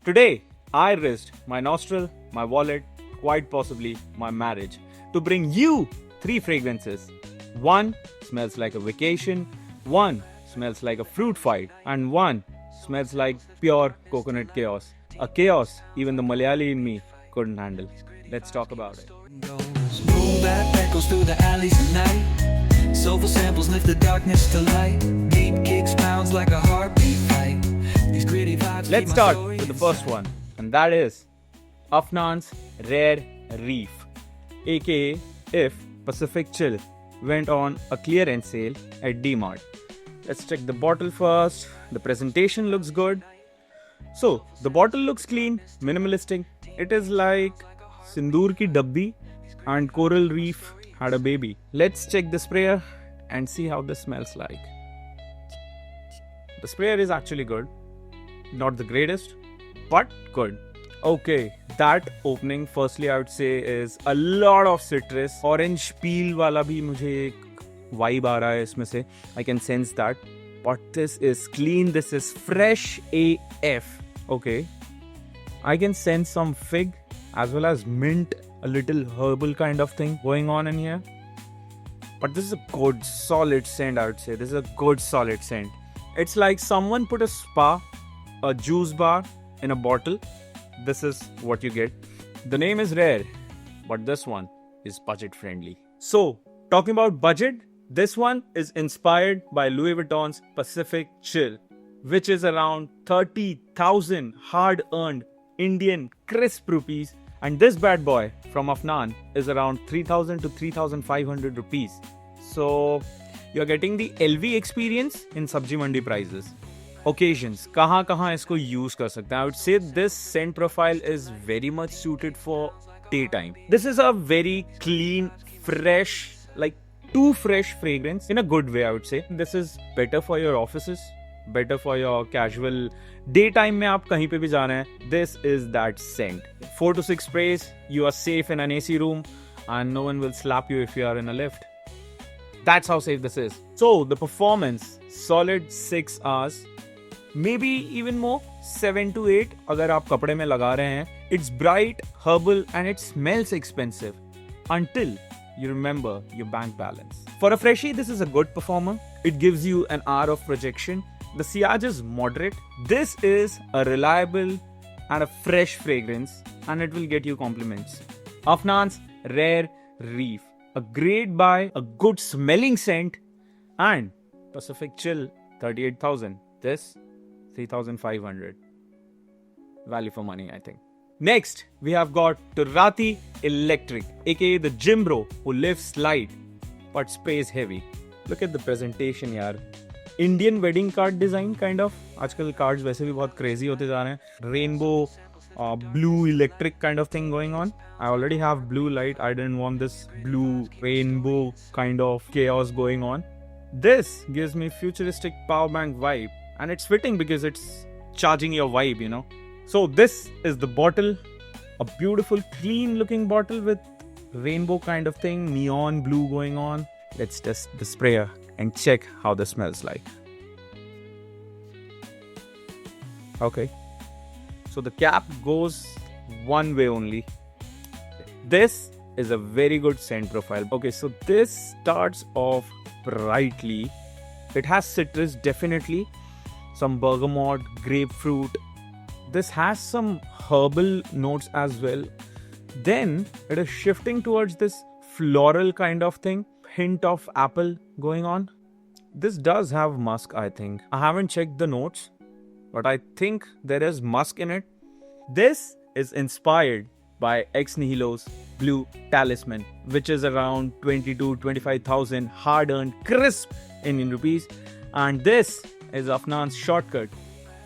Today, I risked my nostril, my wallet, quite possibly my marriage to bring you 3 fragrances. One smells like a vacation, one smells like a fruit fight, and one smells like pure coconut chaos. A chaos even the Malayali in me couldn't handle. Let's talk about it. Moonlight echoes through the alleys at night. Soulful samples lift the darkness to light. Deep kicks pounds like a heartbeat fight. These gritty vibes. Let's start with the first one, and that is Afnan's Rare Reef, aka if Pacific Chill went on a clearance sale at DMart. Let's check the bottle first. The presentation looks good. So, the bottle looks clean, minimalistic. It is like Sindoor ki dabbi and Coral Reef had a baby. Let's check the sprayer and see how this smells like. The sprayer is actually good. Not the greatest, but good. Okay, that opening firstly I would say is a lot of citrus. Orange peel wala bhi mujhe ek vibe aa raha hai isme se. I can sense that. But this is clean, this is fresh AF. Okay. I can sense some fig as well as mint, a little herbal kind of thing going on in here. But this is a good solid scent, I would say. This is a good solid scent. It's like someone put a spa, a juice bar in a bottle. This is what you get. The name is Rare, but this one is budget friendly. So, talking about budget, this one is inspired by Louis Vuitton's Pacific Chill, which is around 30,000 hard-earned Indian crisp rupees, and this bad boy from Afnan is around 3,000 to 3,500 rupees. So, you're getting the LV experience in Sabji Mandi prices. Occasions, कहाँ इसको use कर सकते हैं? I would say this scent profile is very much suited for daytime. This is a very clean, fresh, like too fresh fragrance in a good way, I would say. This is better for your offices, better for your casual daytime में आप कहीं पे भी जा रहे हैं. This is that scent. 4 to 6 sprays, you are safe in an AC room and no one will slap you if you are in a lift. That's how safe this is. So the performance, solid 6 hours. Maybe even more, 7 to 8 अगर आप कपड़े में लगा रहे हैं. It's bright, herbal and it smells expensive until you remember your bank balance. For a freshie, this is a good performer. It gives you an hour of projection. The sillage is moderate. This is a reliable and a fresh fragrance and it will get you compliments. Afnan's Rare Reef, a great buy, a good smelling scent, and Pacific Chill 38,000. This 3,500. Value for money, I think. Next, we have got Turati Electric, aka the gym bro who lifts light but sprays heavy. Look at the presentation, yaar. Indian wedding card design kind of. आजकल cards वैसे भी बहुत crazy होते जा रहे हैं. Rainbow, blue electric kind of thing going on. I already have blue light. I didn't want this blue rainbow kind of chaos going on. This gives me futuristic power bank vibe. And it's fitting because it's charging your vibe, you know. So this is the bottle. A beautiful, clean looking bottle with rainbow kind of thing, neon blue going on. Let's test the sprayer and check how this smells like. Okay. So the cap goes one way only. This is a very good scent profile. Okay, so this starts off brightly. It has citrus, definitely. Some bergamot, grapefruit. This has some herbal notes as well. Then it is shifting towards this floral kind of thing. Hint of apple going on. This does have musk, I think. I haven't checked the notes, but I think there is musk in it. This is inspired by Ex Nihilo's Blue Talisman, which is around 20 to 25,000 hard-earned crisp Indian rupees. And this is Afnan's shortcut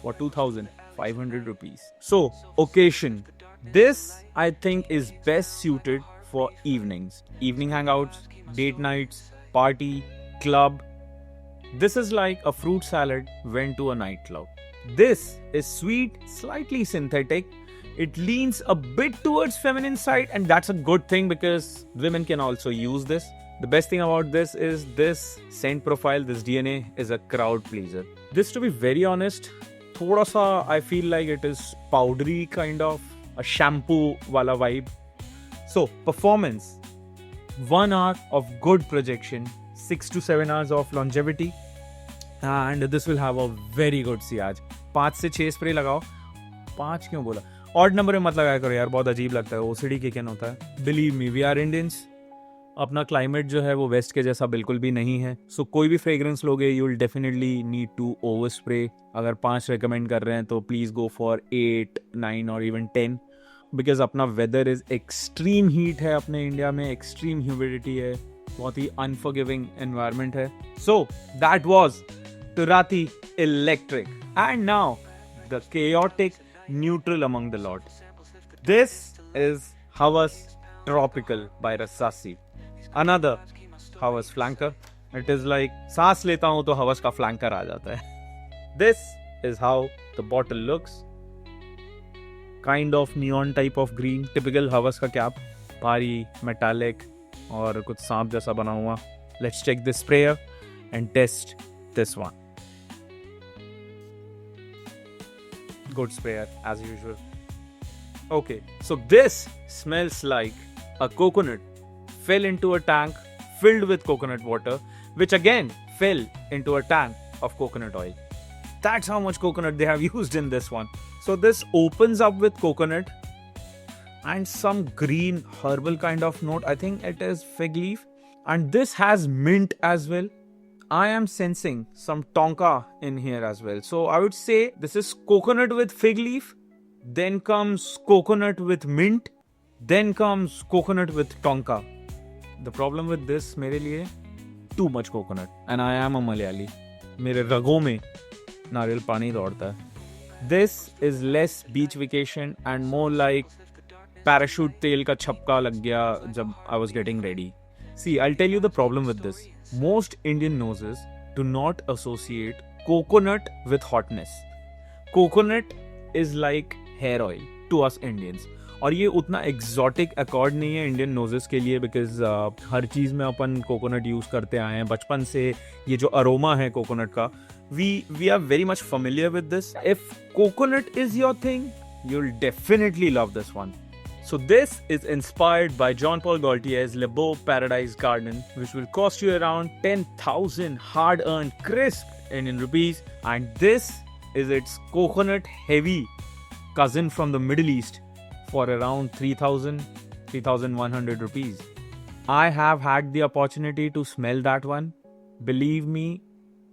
for 2,500 rupees. So, occasion. This, I think, is best suited for evenings. Evening hangouts, date nights, party, club. This is like a fruit salad went to a nightclub. This is sweet, slightly synthetic. It leans a bit towards feminine side, and that's a good thing because women can also use this. The best thing about this is this scent profile, this DNA is a crowd pleaser. This, to be very honest, थोड़ा सा I feel like it is powdery kind of a shampoo वाला vibe. So performance, 1 hour of good projection, 6 to 7 hours of longevity, and this will have a very good Ciaz. 5 से 6 spray लगाओ. 5 क्यों बोला? Odd number में मत लगाया करो यार, बहुत अजीब लगता है. ओसीडी के क्या होता है. Believe me, we are Indians. अपना क्लाइमेट जो है वो वेस्ट के जैसा बिल्कुल भी नहीं है. सो कोई भी फ्रेग्रेंस लोगे you will definitely need to over spray. अगर 5 रिकमेंड कर रहे हैं तो प्लीज गो फॉर 8, 9 और इवन 10, बिकॉज अपना वेदर इज एक्सट्रीम हीट है अपने इंडिया में, एक्सट्रीम ह्यूमिडिटी है, बहुत ही अनफॉरगिविंग एनवायरनमेंट है. सो दैट वाज टुराती electric, and now the chaotic neutral among the lot. This is Havas Tropical by Rasasi. Another Havas flanker. It is like सांस लेता हूं तो हवस का flanker आ जाता है. This is how the bottle looks. Kind of neon type of green. Typical हवस का कैप. भारी, metallic और कुछ सांप जैसा बना हुआ. Let's check this sprayer and test this one. Good sprayer as usual. Okay, so this smells like a coconut fell into a tank filled with coconut water, which again fell into a tank of coconut oil. That's how much coconut they have used in this one. So this opens up with coconut and some green herbal kind of note. I think it is fig leaf, and this has mint as well. I am sensing some tonka in here as well. So I would say this is coconut with fig leaf, then comes coconut with mint, then comes coconut with tonka. The problem with this मेरे लिए too much coconut, and I am a Malayali. मेरे रगों में नारियल पानी दौड़ता है. This is less beach vacation and more like parachute तेल का छपका लग गया जब I was getting ready. See, I'll tell you the problem with this. Most Indian noses do not associate coconut with hotness. Coconut is like hair oil to us Indians. और ये उतना exotic accord नहीं है Indian noses के लिए, because हर चीज़ में अपन coconut use करते आए हैं बचपन से. ये जो अरोमा है कोकोनट का, we are very much familiar with this. If coconut is your thing, you'll definitely love this one. So this is inspired by Jean Paul Gaultier's Le Beau Paradise Garden, which will cost you around 10,000 hard-earned crisp Indian rupees, and this is its coconut-heavy cousin from the Middle East for around 3,100 rupees. I have had the opportunity to smell that one. Believe me,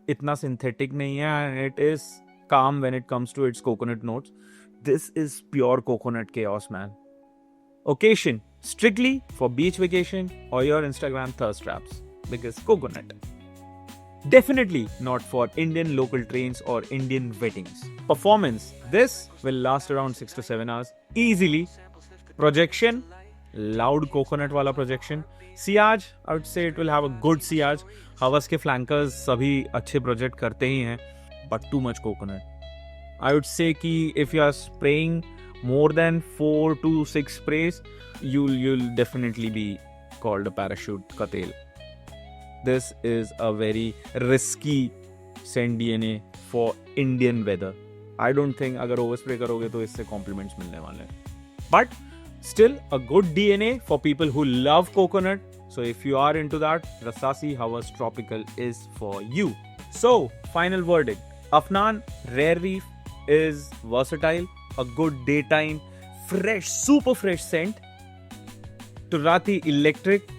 itna synthetic nahi hai, and it is calm when it comes to its coconut notes. This is pure coconut chaos, man. Occasion strictly for beach vacation or your Instagram thirst traps, because coconut. Definitely not for Indian local trains or Indian weddings. Performance, this will last around 6 to 7 hours easily. Projection, loud coconut wala projection. Ciaz, I would say it will have a good Ciaz. हवस के flankers सभी अच्छे project करते ही हैं, but too much coconut. I would say कि if you are spraying more than 4 to 6 sprays, you'll definitely be called a parachute ka tel. This is a very risky scent DNA for Indian weather. I don't think अगर overspray करोगे तो इससे compliments मिलने वाले हैं. But still a good DNA for people who love coconut. So if you are into that, Rasasi Havas Tropical is for you. So final verdict. Afnan Rare Reef is versatile, a good daytime, fresh, super fresh scent. Turati Electric,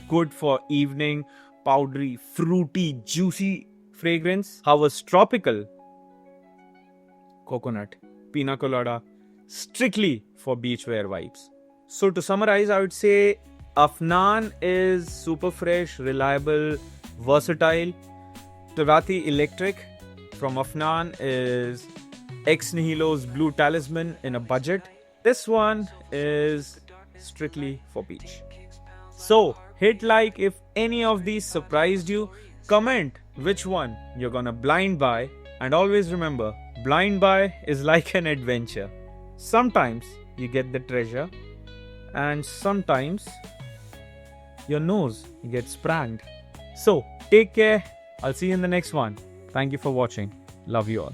good for evening, powdery, fruity, juicy fragrance. Havas Tropical, coconut, pina colada, strictly for beachwear vibes. So to summarize, I would say Afnan is super fresh, reliable, versatile. Turati Electric from Afnan is Ex Nihilo's Blue Talisman in a budget. This one is strictly for beach. So hit like if any of these surprised you. Comment which one you're gonna blind buy, and always remember, blind buy is like an adventure. Sometimes you get the treasure, and sometimes your nose gets pranked. So take care. I'll see you in the next one. Thank you for watching. Love you all.